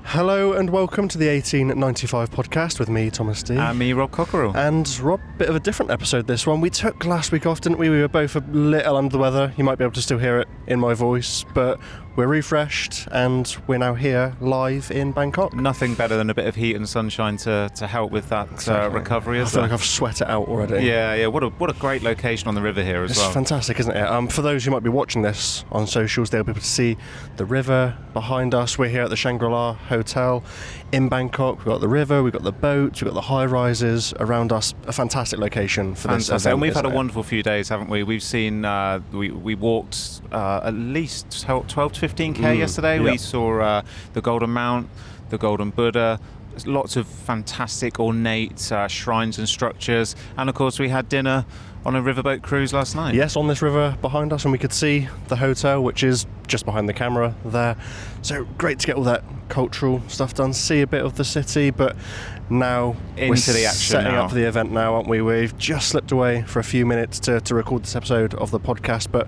Hello and welcome to the 1895 podcast with me, Thomas D. And me, Rob Cockerell. And Rob, bit of a different episode this one. We took last week off, didn't we? We were both a little under the weather. You might be able to still hear it in my voice, but we're refreshed and we're now here live in Bangkok. Nothing better than a bit of heat and sunshine to help with that recovery. I feel like I've sweat it out already. Yeah. What a great location on the river here as well. It's fantastic, isn't it? For those who might be watching this on socials, they'll be able to see the river behind us. We're here at the Shangri-La Hotel in Bangkok. We've got the river, we've got the boats, we've got the high-rises around us. A fantastic location for this event. And we've had a wonderful few days, haven't we? We've seen, we walked at least 12 to 15k yesterday. Yep. We saw the Golden Mount, the Golden Buddha. Lots of fantastic ornate shrines and structures, and of course we had dinner on a riverboat cruise last night. Yes, on this river behind us, and we could see the hotel, which is just behind the camera there. So great to get all that cultural stuff done, see a bit of the city, but now Into we're the action setting now. up for the event now, aren't we? We've just slipped away for a few minutes to record this episode of the podcast, but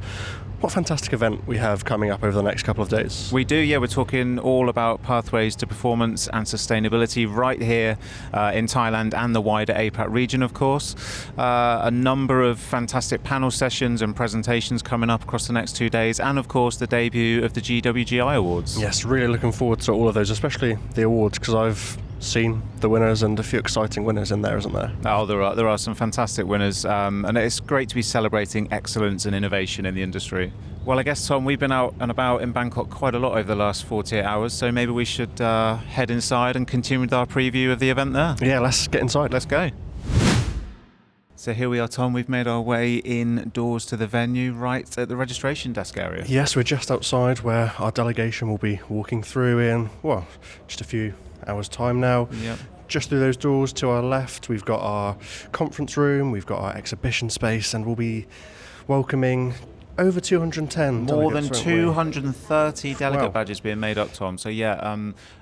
what a fantastic event we have coming up over the next couple of days. We do, yeah. We're talking all about pathways to performance and sustainability right here in Thailand and the wider APAC region, of course. A number of fantastic panel sessions and presentations coming up across the next 2 days, and of course the debut of the GWGI Awards. Yes, really looking forward to all of those, especially the awards, because I've seen the winners and a few exciting winners in there, isn't there? Oh, there are some fantastic winners, and it's great to be celebrating excellence and innovation in the industry. Well, I guess, Tom, we've been out and about in Bangkok quite a lot over the last 48 hours, so maybe we should head inside and continue with our preview of the event there. Yeah, let's get inside. Let's go. So here we are, Tom. We've made our way indoors to the venue, right at the registration desk area. Yes, we're just outside where our delegation will be walking through in, well, just a few hours' time now. Yep. Just through those doors to our left, we've got our conference room, we've got our exhibition space, and we'll be welcoming over 210 More than delegates, won't we? 230 delegate Wow. badges being made up, Tom. So yeah,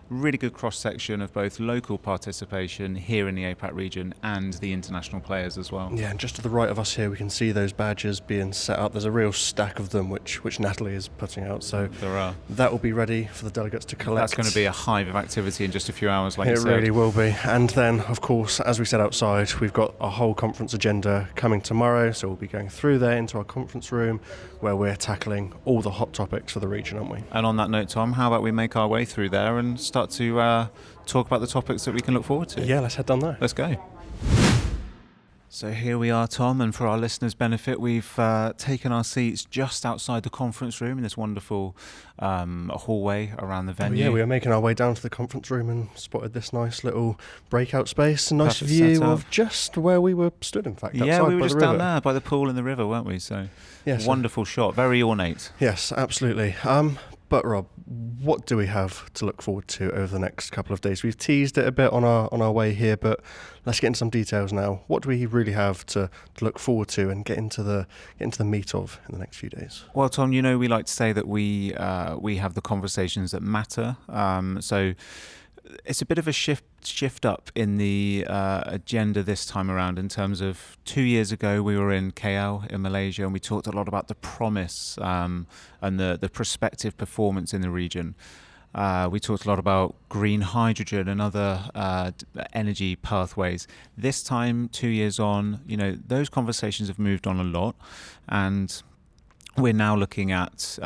really good cross-section of both local participation here in the APAC region and the international players as well. Yeah, and just to the right of us here, we can see those badges being set up. There's a real stack of them, which Natalie is putting out. So There are. that will be ready for the delegates to collect. That's going to be a hive of activity in just a few hours, like you It said. really will be. And then, of course, as we said outside, we've got our whole conference agenda coming tomorrow. So we'll be going through there into our conference room where we're tackling all the hot topics for the region, aren't we? And on that note, Tom, how about we make our way through there and start to talk about the topics that we can look forward to? Yeah, let's head down there. Let's go. So here we are, Tom, and for our listeners' benefit, we've taken our seats just outside the conference room in this wonderful hallway around the venue. Yeah, we were making our way down to the conference room and spotted this nice little breakout space. A nice Perfect view setup. of just where we were stood, in fact. Yeah, outside we were by just the down river. there by the pool and the river, weren't we? So Yes. wonderful shot, very ornate. Yes, absolutely. But Rob, what do we have to look forward to over the next couple of days? We've teased it a bit on our way here, but let's get into some details now. What do we really have to look forward to and get into the meat of in the next few days? Well, Tom, we like to say that we have the conversations that matter. So it's a bit of a shift up in the agenda this time around in terms of 2 years ago we were in KL in Malaysia and we talked a lot about the promise and the prospective performance in the region. We talked a lot about green hydrogen and other energy pathways. This time, 2 years on, those conversations have moved on a lot, and we're now looking at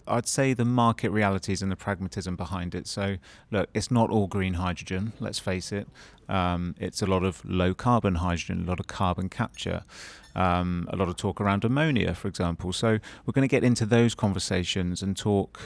I'd say the market realities and the pragmatism behind it. So look, it's not all green hydrogen, let's face it. It's a lot of low carbon hydrogen, a lot of carbon capture, a lot of talk around ammonia, for example. So we're going to get into those conversations and talk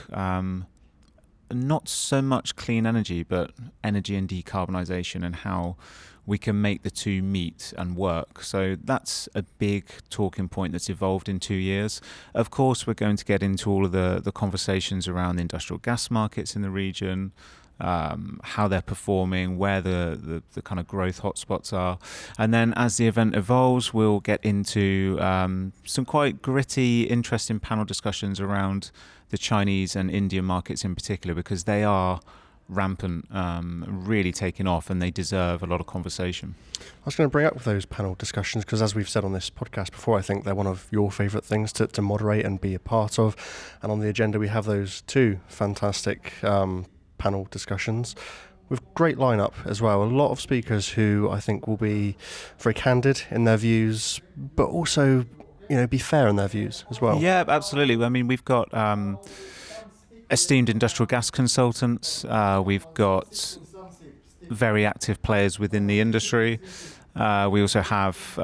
not so much clean energy, but energy and decarbonisation and how we can make the two meet and work. So that's a big talking point that's evolved in 2 years. Of course, we're going to get into all of the conversations around the industrial gas markets in the region, how they're performing, where the kind of growth hotspots are. And then as the event evolves, we'll get into some quite gritty, interesting panel discussions around the Chinese and Indian markets in particular, because they are rampant, really taking off, and they deserve a lot of conversation. I was going to bring up those panel discussions because, as we've said on this podcast before, I think they're one of your favourite things to moderate and be a part of. And on the agenda, we have those two fantastic panel discussions with great lineup as well. A lot of speakers who I think will be very candid in their views, but also, be fair in their views as well. Yeah, absolutely. I mean, we've got esteemed industrial gas consultants. We've got very active players within the industry. We also have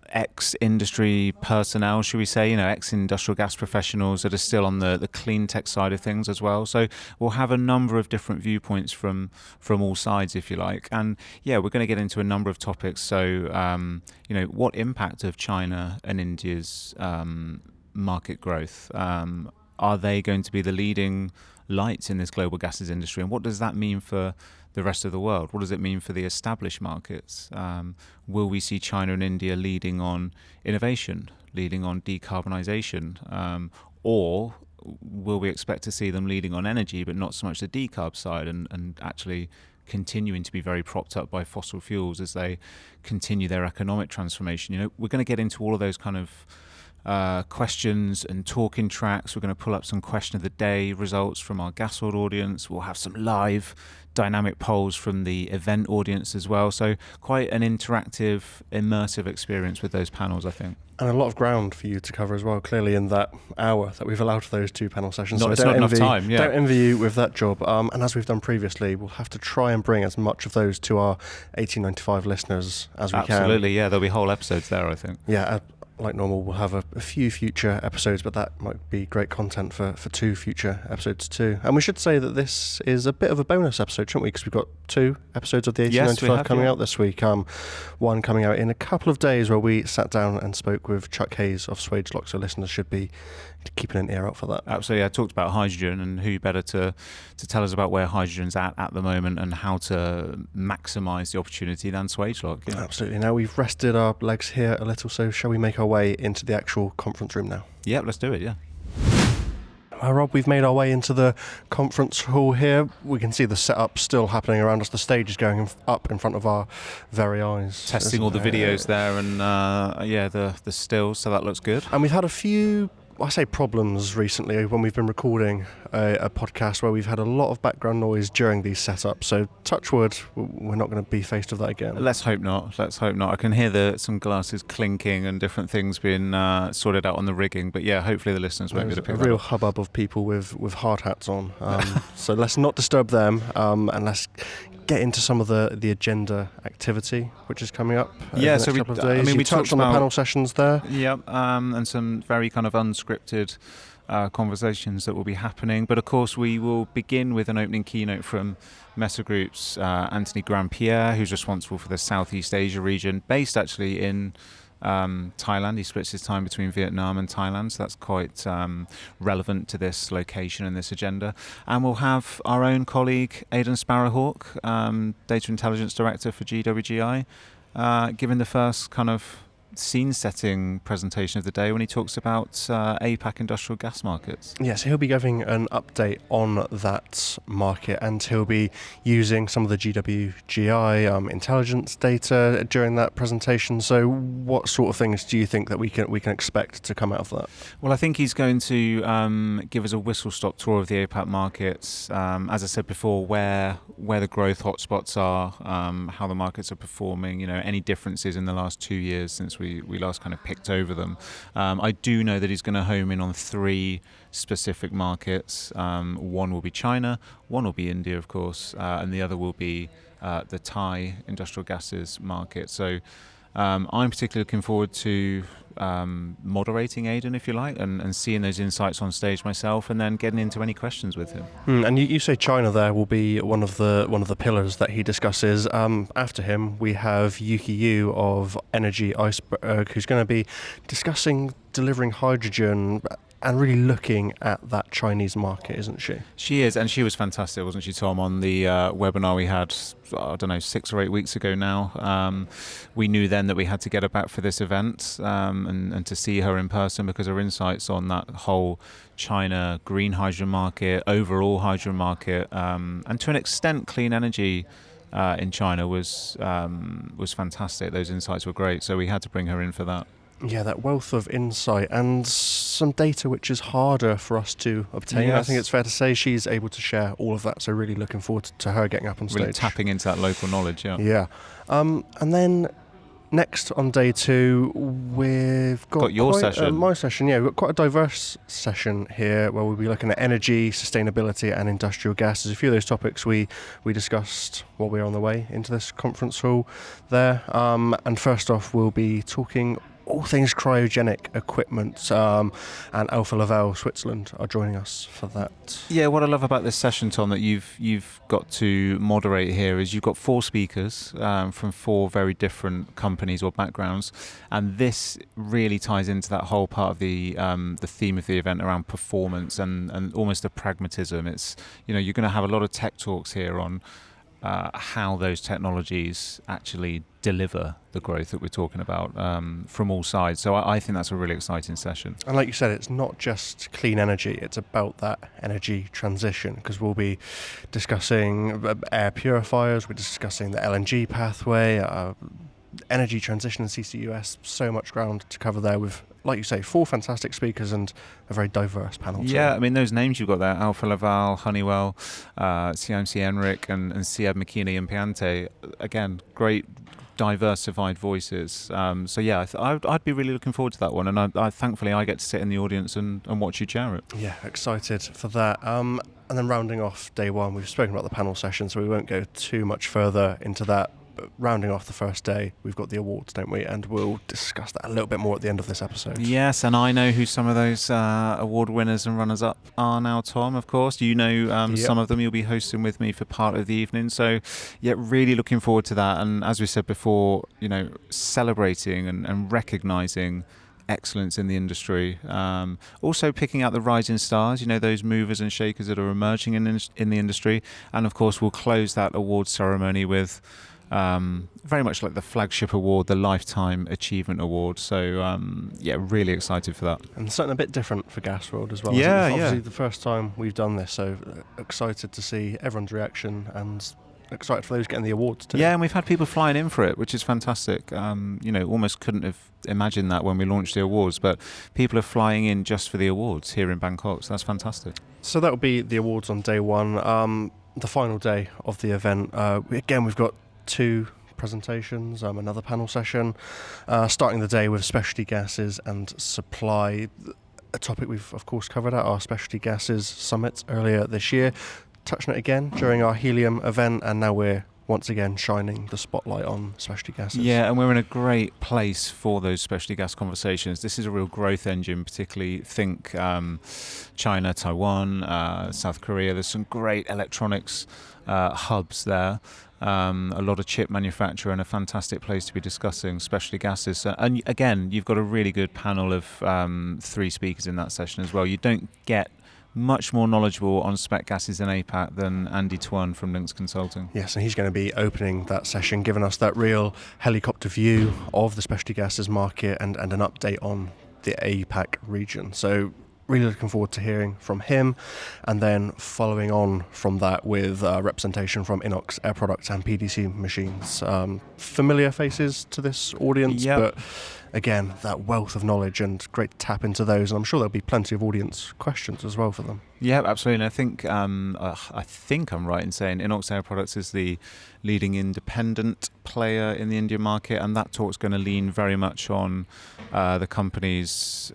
ex-industry personnel, should we say, ex-industrial gas professionals that are still on the clean tech side of things as well. So we'll have a number of different viewpoints from all sides, if you like. And yeah, we're going to get into a number of topics. So, what impact of China and India's market growth? Are they going to be the leading lights in this global gases industry? And what does that mean for the rest of the world? What does it mean for the established markets? Will we see China and India leading on innovation, leading on decarbonisation? Or will we expect to see them leading on energy, but not so much the decarb side, and actually continuing to be very propped up by fossil fuels as they continue their economic transformation? We're going to get into all of those kind of questions and talking tracks. We're going to pull up some question of the day results from our gasworld audience. We'll have some live dynamic polls from the event audience as well. So quite an interactive, immersive experience with those panels, I think. And a lot of ground for you to cover as well, clearly, in that hour that we've allowed for those two panel sessions. It's not enough time, yeah. Don't envy you with that job. And as we've done previously, we'll have to try and bring as much of those to our 1895 listeners as we can. Absolutely, yeah. There'll be whole episodes there, I think. Yeah, like normal, we'll have a few future episodes, but that might be great content for two future episodes too. And we should say that this is a bit of a bonus episode, shouldn't we? Because we've got two episodes of the 1895 coming out this week. One coming out in a couple of days where we sat down and spoke with Chuck Hayes of Swagelock, so listeners should be keeping an ear out for that. Absolutely. I talked about hydrogen, and who better to tell us about where hydrogen's at the moment and how to maximise the opportunity than Swagelock. Yeah. Absolutely. Now we've rested our legs here a little, so shall we make our way into the actual conference room now? Yeah, let's do it, yeah. Rob, we've made our way into the conference hall here. We can see the setup still happening around us. The stage is going up in front of our very eyes. Testing all the videos there and, the stills, so that looks good. And we've had a few, I say, problems recently when we've been recording a podcast where we've had a lot of background noise during these setups. So touch wood, we're not going to be faced with that again. Let's hope not. I can hear some glasses clinking and different things being sorted out on the rigging. But yeah, hopefully the listeners won't be able to pick a real hubbub of people with hard hats on. So let's not disturb them, and let's get into some of the agenda activity which is coming up over the next couple of days. We touched on the panel sessions there. Yep, and some very kind of unscripted conversations that will be happening. But of course, we will begin with an opening keynote from Mesa Group's Anthony Grandpierre, who's responsible for the Southeast Asia region, based actually in Thailand. He splits his time between Vietnam and Thailand, so that's quite relevant to this location and this agenda. And we'll have our own colleague Aidan Sparrowhawk, Data Intelligence Director for GWGI, giving the first kind of scene-setting presentation of the day when he talks about APAC industrial gas markets. Yes, he'll be giving an update on that market, and he'll be using some of the GWGI intelligence data during that presentation. So what sort of things do you think that we can expect to come out of that? Well, I think he's going to give us a whistle-stop tour of the APAC markets. As I said before, where the growth hotspots are, how the markets are performing, any differences in the last 2 years since we last kind of picked over them. I do know that he's going to home in on 3 specific markets. One will be China, one will be India, of course, and the other will be the Thai industrial gases market. So I'm particularly looking forward to moderating Aidan, if you like, and seeing those insights on stage myself, and then getting into any questions with him. And you say China there will be one of the pillars that he discusses. After him, we have Yuki Yu of Energy Iceberg, who's going to be discussing delivering hydrogen and really looking at that Chinese market, isn't she? She is, and she was fantastic, wasn't she, Tom, on the webinar we had, I don't know, 6 or 8 weeks ago now. We knew then that we had to get her back for this event and to see her in person, because her insights on that whole China green hydrogen market, overall hydrogen market, and to an extent clean energy in China was fantastic. Those insights were great, so we had to bring her in for that. Yeah, that wealth of insight and some data which is harder for us to obtain. Yes. I think it's fair to say she's able to share all of that, so really looking forward to her getting up on stage. Really tapping into that local knowledge, yeah. Yeah. And then next on day 2, we've got your session. My session, yeah. We've got quite a diverse session here where we'll be looking at energy, sustainability and industrial gases. A few of those topics we discussed while we were on the way into this conference hall there. And first off, we'll be talking all things cryogenic equipment, and Alpha Laval Switzerland are joining us for that. Yeah, what I love about this session, Tom, that you've got to moderate here is you've got 4 speakers from 4 very different companies or backgrounds, and this really ties into that whole part of the theme of the event around performance and almost the pragmatism. It's, you're going to have a lot of tech talks here on how those technologies actually deliver the growth that we're talking about from all sides. So I think that's a really exciting session. And like you said, it's not just clean energy, it's about that energy transition, because we'll be discussing air purifiers, we're discussing the LNG pathway, energy transition and CCUS, so much ground to cover there with, like you say, 4 fantastic speakers and a very diverse panel. Yeah, I mean, those names you've got there, Alpha Laval, Honeywell, CIMC Enric and Sieb McKinney and Piante, again, great diversified voices. So yeah, I'd be really looking forward to that one, and I thankfully I get to sit in the audience and watch you chair it. Yeah, excited for that. And then rounding off day 1, we've spoken about the panel session, so we won't go too much further into that. But rounding off the first day, we've got the awards, don't we? And we'll discuss that a little bit more at the end of this episode. Yes, and I know who some of those award winners and runners-up are now, Tom, of course. You know some of them you'll be hosting with me for part of the evening. So, yeah, really looking forward to that. And as we said before, celebrating and recognising excellence in the industry. Also picking out the rising stars, those movers and shakers that are emerging in the industry. And, of course, we'll close that awards ceremony with very much like the flagship award, the Lifetime Achievement Award. So, really excited for that. And something a bit different for gasworld as well. Yeah, obviously the first time we've done this, so excited to see everyone's reaction and excited for those getting the awards too. Yeah, and we've had people flying in for it, which is fantastic. Almost couldn't have imagined that when we launched the awards, but people are flying in just for the awards here in Bangkok, so that's fantastic. So that will be the awards on day 1. The final day of the event, again, we've got 2 presentations, another panel session, starting the day with specialty gases and supply, a topic we've of course covered at our specialty gases summit earlier this year, touching it again during our helium event, and now we're once again shining the spotlight on specialty gases. Yeah, and we're in a great place for those specialty gas conversations. This is a real growth engine, particularly think China, Taiwan, South Korea. There's some great electronics hubs there. A lot of chip manufacture and a fantastic place to be discussing specialty gases. And again, you've got a really good panel of 3 speakers in that session as well. You don't get much more knowledgeable on spec gases in APAC than Andy Tuan from Lynx Consulting. Yes, and he's going to be opening that session, giving us that real helicopter view of the specialty gases market and an update on the APAC region. So really looking forward to hearing from him, and then following on from that with representation from Inox Air Products and PDC Machines. Familiar faces to this audience, but again, that wealth of knowledge and great to tap into those, and I'm sure there'll be plenty of audience questions as well for them. Yeah, absolutely. And I think I'm right in saying Inox Air Products is the leading independent player in the Indian market, and that talk's going to lean very much on the company's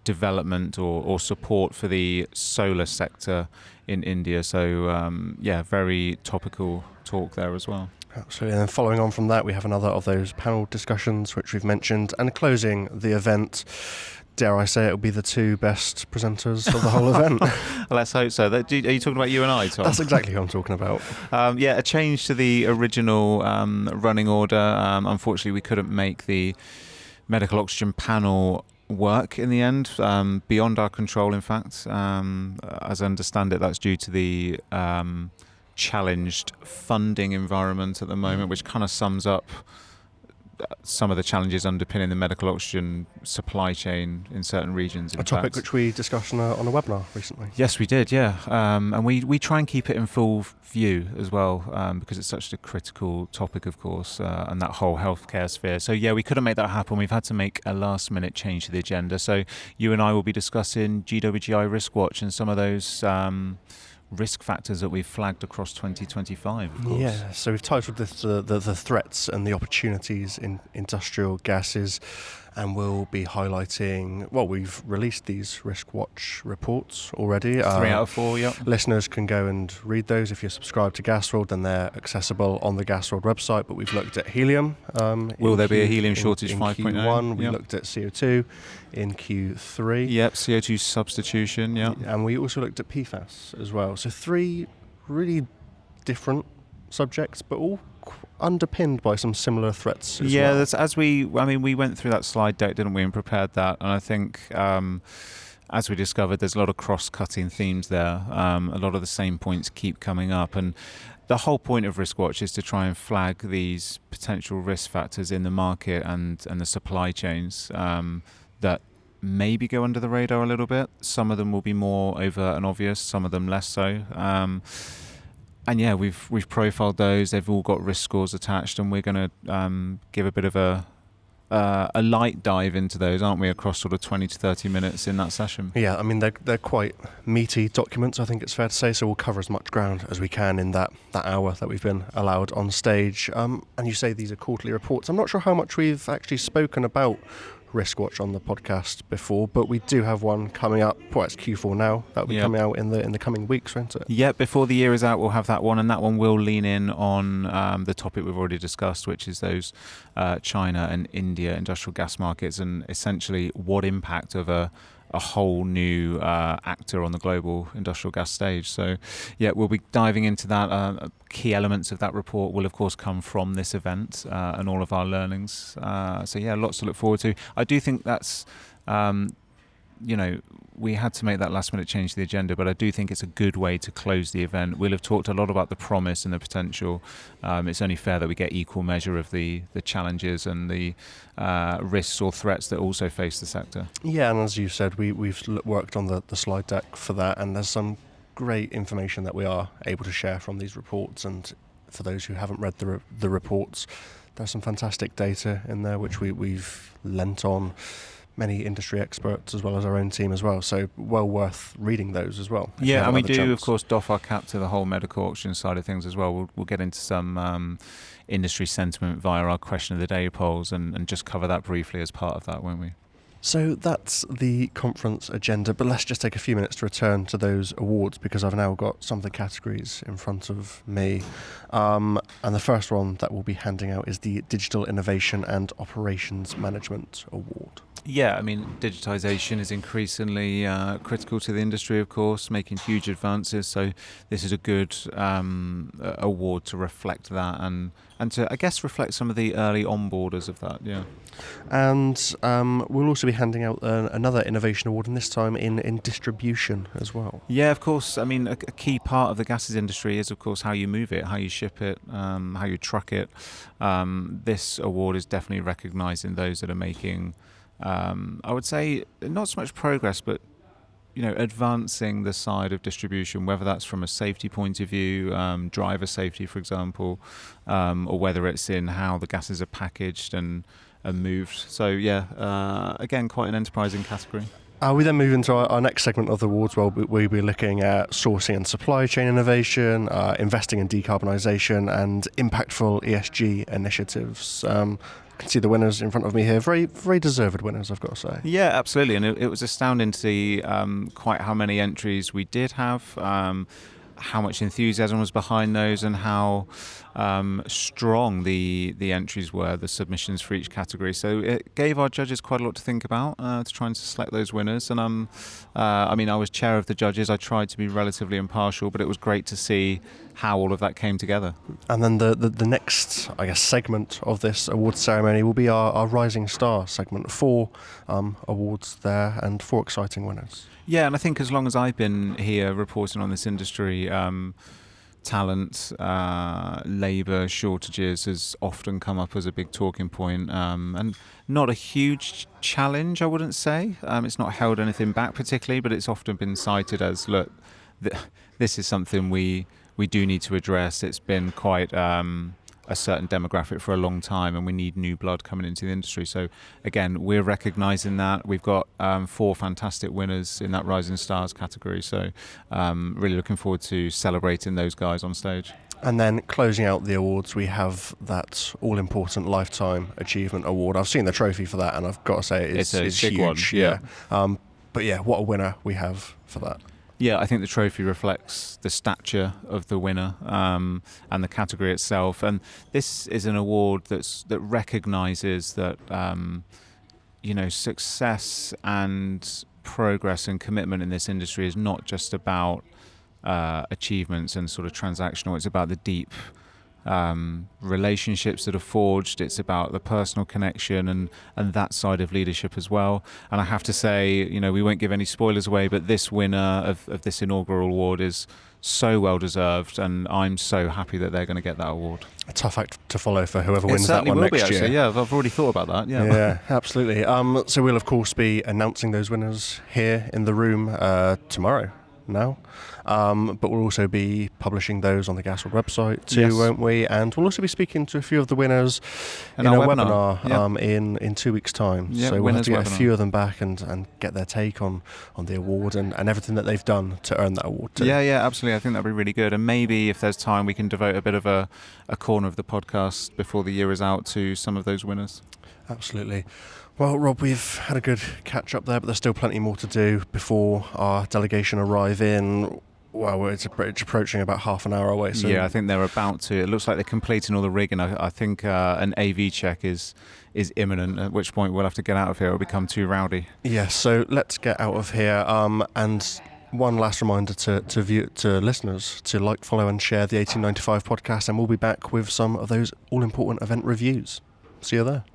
development or support for the solar sector in India. So, very topical talk there as well. Absolutely. And then following on from that, we have another of those panel discussions which we've mentioned, and closing the event, dare I say, it'll be the 2 best presenters of the whole event. Let's hope so. Are you talking about you and I, Tom? That's exactly what I'm talking about. A change to the original running order. Unfortunately, we couldn't make the medical oxygen panel work in the end, beyond our control, in fact. As I understand it, that's due to the challenged funding environment at the moment, which kind of sums up some of the challenges underpinning the medical oxygen supply chain in certain regions. A topic which we discussed on a webinar recently. Yes, we did, yeah. And we try and keep it in full view as well, because it's such a critical topic, of course, and that whole healthcare sphere. So, yeah, we couldn't make that happen. We've had to make a last-minute change to the agenda. So you and I will be discussing GWGI Risk Watch and some of those risk factors that we've flagged across 2025, of course. Yeah, so we've titled this the threats and the opportunities in industrial gases, and we'll be highlighting, well, we've released these Risk Watch reports already. 3 out of 4, yep. Listeners can go and read those. If you're subscribed to Gasworld, then they're accessible on the Gasworld website, but we've looked at helium. Will there be a helium shortage in 5.0? Q1, we Yep. looked at CO2 in Q3. Yep, CO2 substitution, yeah. And we also looked at PFAS as well. So 3 really different subjects, but all underpinned by some similar threats as well. That's we went through that slide deck, didn't we, and prepared that. And I think, as we discovered, there's a lot of cross-cutting themes there. A lot of the same points keep coming up. And the whole point of Risk Watch is to try and flag these potential risk factors in the market and the supply chains that maybe go under the radar a little bit. Some of them will be more overt and obvious, some of them less so. And yeah, we've profiled those. They've all got risk scores attached, and we're going to give a bit of a light dive into those, aren't we, across sort of 20 to 30 minutes in that session. Yeah, I mean, they're quite meaty documents, I think it's fair to say, so we'll cover as much ground as we can in that hour that we've been allowed on stage. And you say these are quarterly reports. I'm not sure how much we've actually spoken about Risk Watch on the podcast before, but we do have one coming up. Well, it's Q4 now. That'll be coming out in the coming weeks, won't it? Yeah, before the year is out, we'll have that one, and that one will lean in on the topic we've already discussed, which is those China and India industrial gas markets, and essentially what impact of a whole new actor on the global industrial gas stage. So, yeah, we'll be diving into that. Key elements of that report will, of course, come from this event and all of our learnings. So, yeah, lots to look forward to. I do think that's, we had to make that last-minute change to the agenda, but I do think it's a good way to close the event. We'll have talked a lot about the promise and the potential. It's only fair that we get equal measure of the challenges and the risks or threats that also face the sector. Yeah, and as you said, we've worked on the slide deck for that, and there's some great information that we are able to share from these reports. And for those who haven't read the reports, there's some fantastic data in there which we've lent on many industry experts as well as our own team as well, so well worth reading those as well. Yeah, and we do, of course, doff our cap to the whole medical oxygen side of things as well. We'll get into some industry sentiment via our question of the day polls and just cover that briefly as part of that, won't we? So that's the conference agenda, but let's just take a few minutes to return to those awards, because I've now got some of the categories in front of me. And the first one that we'll be handing out is the Digital Innovation and Operations Management Award. Yeah, I mean, digitization is increasingly critical to the industry, of course, making huge advances. So this is a good award to reflect that and to, I guess, reflect some of the early onboarders of that, yeah. And we'll also be handing out another innovation award, and this time in distribution as well. Yeah, of course. I mean, a key part of the gases industry is, of course, how you move it, how you ship it, how you truck it. This award is definitely recognising those that are making, I would say, not so much progress, but advancing the side of distribution, whether that's from a safety point of view, driver safety, for example, or whether it's in how the gases are packaged and moved. So, yeah, again, quite an enterprising category. We then move into our next segment of the awards, where we'll be looking at sourcing and supply chain innovation, investing in decarbonisation, and impactful ESG initiatives. I can see the winners in front of me here. Very, very deserved winners, I've got to say. Yeah, absolutely. And it was astounding to see quite how many entries we did have, how much enthusiasm was behind those, and how strong the entries were, the submissions for each category. So it gave our judges quite a lot to think about to try and select those winners. And I was chair of the judges. I tried to be relatively impartial, but it was great to see how all of that came together. And then the next, I guess, segment of this awards ceremony will be our Rising Star segment. 4 awards there and 4 exciting winners. Yeah, and I think as long as I've been here reporting on this industry, talent, labour shortages has often come up as a big talking point, and not a huge challenge, I wouldn't say. It's not held anything back particularly, but it's often been cited as, look, this is something we do need to address. It's been quite a certain demographic for a long time, and we need new blood coming into the industry. So again, we're recognising that. We've got 4 fantastic winners in that Rising Stars category, so really looking forward to celebrating those guys on stage. And then closing out the awards, we have that all-important Lifetime Achievement Award. I've seen the trophy for that, and I've got to say it's big huge. one, yeah. But yeah, what a winner we have for that. Yeah, I think the trophy reflects the stature of the winner and the category itself. And this is an award that recognises that success and progress and commitment in this industry is not just about achievements and sort of transactional. It's about the deep relationships that are forged. It's about the personal connection and that side of leadership as well. And I have to say, we won't give any spoilers away, but this winner of this inaugural award is so well deserved, and I'm so happy that they're going to get that award. A tough act to follow for whoever wins that one will next be, actually. year. Yeah, I've already thought about that. Yeah, absolutely. So we'll of course be announcing those winners here in the room tomorrow now. But we'll also be publishing those on the gasworld website too, Yes. won't we? And we'll also be speaking to a few of the winners In in our a webinar. webinar in 2 weeks' time. Yep, So we'll have to get winners a webinar. few of them back and get their take on the award and everything that they've done to earn that award too. Yeah, absolutely. I think that'd be really good. And maybe if there's time, we can devote a bit of a corner of the podcast before the year is out to some of those winners. Absolutely. Well, Rob, we've had a good catch up there, but there's still plenty more to do before our delegation arrive in. Well, it's approaching about half an hour away. So Yeah, I think they're about to. It looks like they're completing all the rigging. I think an AV check is imminent, at which point we'll have to get out of here. It'll become too rowdy. Yeah, so let's get out of here. And one last reminder to listeners to like, follow and share the 1895 podcast, and we'll be back with some of those all-important event reviews. See you there.